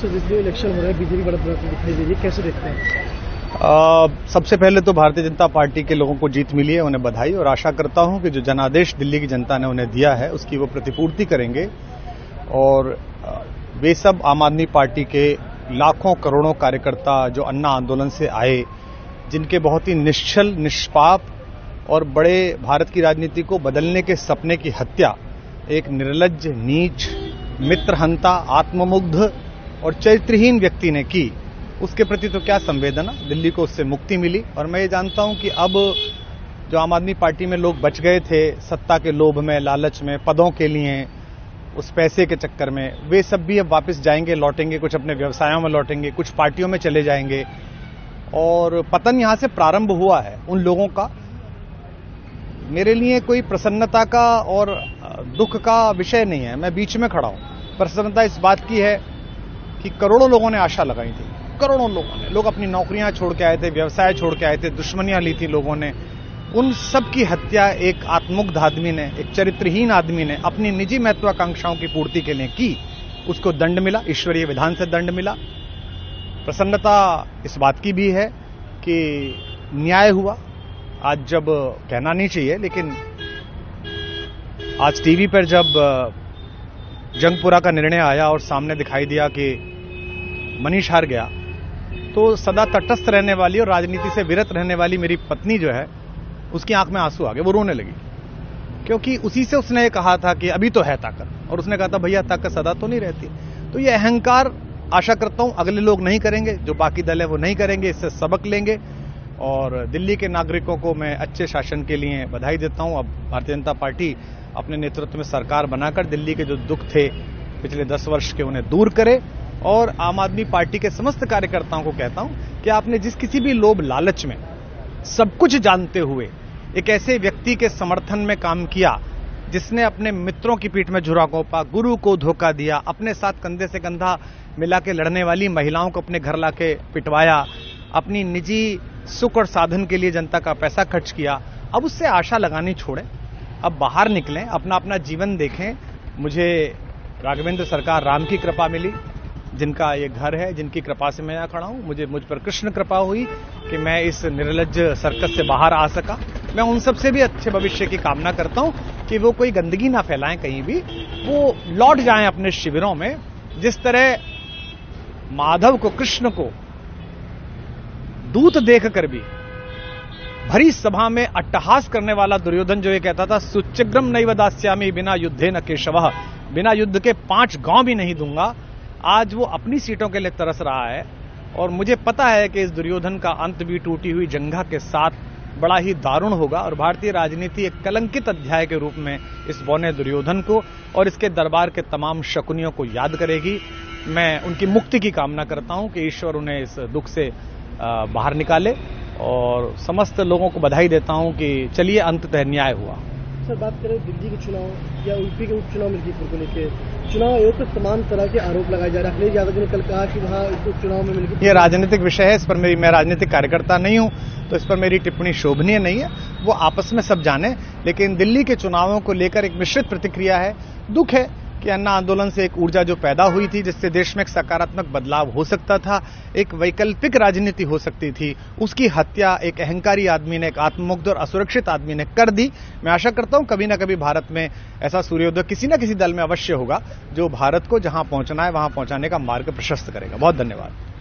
Sir, जिस दिन election हो रहा है बीजेपी बढ़त बढ़ती दिखाई दे रही है, कैसे देखते हैं? सबसे पहले तो भारतीय जनता पार्टी के लोगों को जीत मिली है, उन्हें बधाई, और आशा करता हूं कि जो जनादेश दिल्ली की जनता ने उन्हें दिया है उसकी वो प्रतिपूर्ति करेंगे। और वे सब आम आदमी पार्टी के लाखों करोड़ों कार्यकर्ता जो अन्ना आंदोलन से आए, जिनके बहुत ही निश्चल, निष्पाप और बड़े भारत की राजनीति को बदलने के सपने की हत्या एक निर्लज्ज, नीच, मित्रहंता, आत्ममुग्ध और चरित्रहीन व्यक्ति ने की, उसके प्रति तो क्या संवेदना। दिल्ली को उससे मुक्ति मिली। और मैं ये जानता हूं कि अब जो आम आदमी पार्टी में लोग बच गए थे सत्ता के लोभ में, लालच में, पदों के लिए, उस पैसे के चक्कर में, वे सब भी अब वापस जाएंगे, लौटेंगे, कुछ अपने व्यवसायों में लौटेंगे, कुछ पार्टियों में चले जाएंगे। और पतन यहां से प्रारंभ हुआ है उन लोगों का। मेरे लिए कोई प्रसन्नता का और दुख का विषय नहीं है, मैं बीच में खड़ा हूं। प्रसन्नता इस बात की है कि करोड़ों लोगों ने आशा लगाई थी, करोड़ों लोगों ने, लोग अपनी नौकरियां छोड़ के आए थे, व्यवसाय छोड़ के आए थे, दुश्मनियां ली थी लोगों ने, उन सब की हत्या एक आत्ममुग्ध आदमी ने, एक चरित्रहीन आदमी ने अपनी निजी महत्वाकांक्षाओं की पूर्ति के लिए की। उसको दंड मिला, ईश्वरीय विधान से दंड मिला। प्रसन्नता इस बात की भी है कि न्याय हुआ। आज जब कहना नहीं चाहिए, लेकिन आज टीवी पर जब जंगपुरा का निर्णय आया और सामने दिखाई दिया कि मनीष हार गया, तो सदा तटस्थ रहने वाली और राजनीति से विरत रहने वाली मेरी पत्नी जो है, उसकी आंख में आंसू आ गए, वो रोने लगी। क्योंकि उसी से उसने कहा था कि अभी तो है ताकत, और उसने कहा था भैया ताकत सदा तो नहीं रहती। तो ये अहंकार आशा करता हूं अगले लोग नहीं करेंगे, जो बाकी दल है वो नहीं करेंगे, इससे सबक लेंगे। और दिल्ली के नागरिकों को मैं अच्छे शासन के लिए बधाई देता हूं। अब भारतीय जनता पार्टी अपने नेतृत्व में सरकार बनाकर दिल्ली के जो दुख थे पिछले 10 वर्ष के, उन्हें दूर करे। और आम आदमी पार्टी के समस्त कार्यकर्ताओं को कहता हूं कि आपने जिस किसी भी लोभ लालच में, सब कुछ जानते हुए एक ऐसे व्यक्ति के समर्थन में काम किया जिसने अपने मित्रों की पीठ में झुरा घोंपा, गुरु को धोखा दिया, अपने साथ कंधे से कंधा मिला के लड़ने वाली महिलाओं को अपने घर लाके पिटवाया, अपनी निजी सुख और साधन के लिए जनता का पैसा खर्च किया, अब उससे आशा लगानी छोड़ें, अब बाहर निकलें, अपना अपना जीवन देखें। मुझे राघवेंद्र सरकार राम की कृपा मिली, जिनका ये घर है, जिनकी कृपा से मैं यहाँ खड़ा हूं। मुझ पर कृष्ण कृपा हुई कि मैं इस निर्लज्ज सर्कस से बाहर आ सका। मैं उन सब से भी अच्छे भविष्य की कामना करता हूं कि वो कोई गंदगी ना फैलाएं कहीं भी, वो लौट जाएं अपने शिविरों में। जिस तरह माधव को, कृष्ण को दूत देखकर भी भरी सभा में अट्टहास करने वाला दुर्योधन जो ये कहता था सुचिग्रम नैव दास्यामि बिना युद्धे न केशवः, बिना युद्ध के 5 गांव भी नहीं दूंगा, आज वो अपनी सीटों के लिए तरस रहा है। और मुझे पता है कि इस दुर्योधन का अंत भी टूटी हुई जंघा के साथ बड़ा ही दारुण होगा, और भारतीय राजनीति एक कलंकित अध्याय के रूप में इस बौने दुर्योधन को और इसके दरबार के तमाम शकुनियों को याद करेगी। मैं उनकी मुक्ति की कामना करता हूं कि ईश्वर उन्हें इस दुख से बाहर निकाले, और समस्त लोगों को बधाई देता हूं कि चलिए अंततः न्याय हुआ। सर, बात करें दिल्ली के चुनाव या यूपी के उपचुनाव मिर्जापुर को लेकर, चुनाव आयोग पर तमाम तरह के आरोप लगाए जा रहे हैं। अखिलेश यादव ने कल कहा कि वहां उपचुनाव में मिलकर, ये राजनीतिक विषय है, इस पर मैं राजनीतिक कार्यकर्ता नहीं हूं, तो इस पर मेरी टिप्पणी शोभनीय नहीं है। वो आपस में सब जाने। लेकिन दिल्ली के चुनावों को लेकर एक मिश्रित प्रतिक्रिया है। दुख है कि अन्ना आंदोलन से एक ऊर्जा जो पैदा हुई थी, जिससे देश में एक सकारात्मक बदलाव हो सकता था, एक वैकल्पिक राजनीति हो सकती थी, उसकी हत्या एक अहंकारी आदमी ने, एक आत्ममुग्ध और असुरक्षित आदमी ने कर दी। मैं आशा करता हूं कभी ना कभी भारत में ऐसा सूर्योदय किसी न किसी दल में अवश्य होगा, जो भारत को जहां पहुंचना है वहां पहुंचाने का मार्ग प्रशस्त करेगा। बहुत धन्यवाद।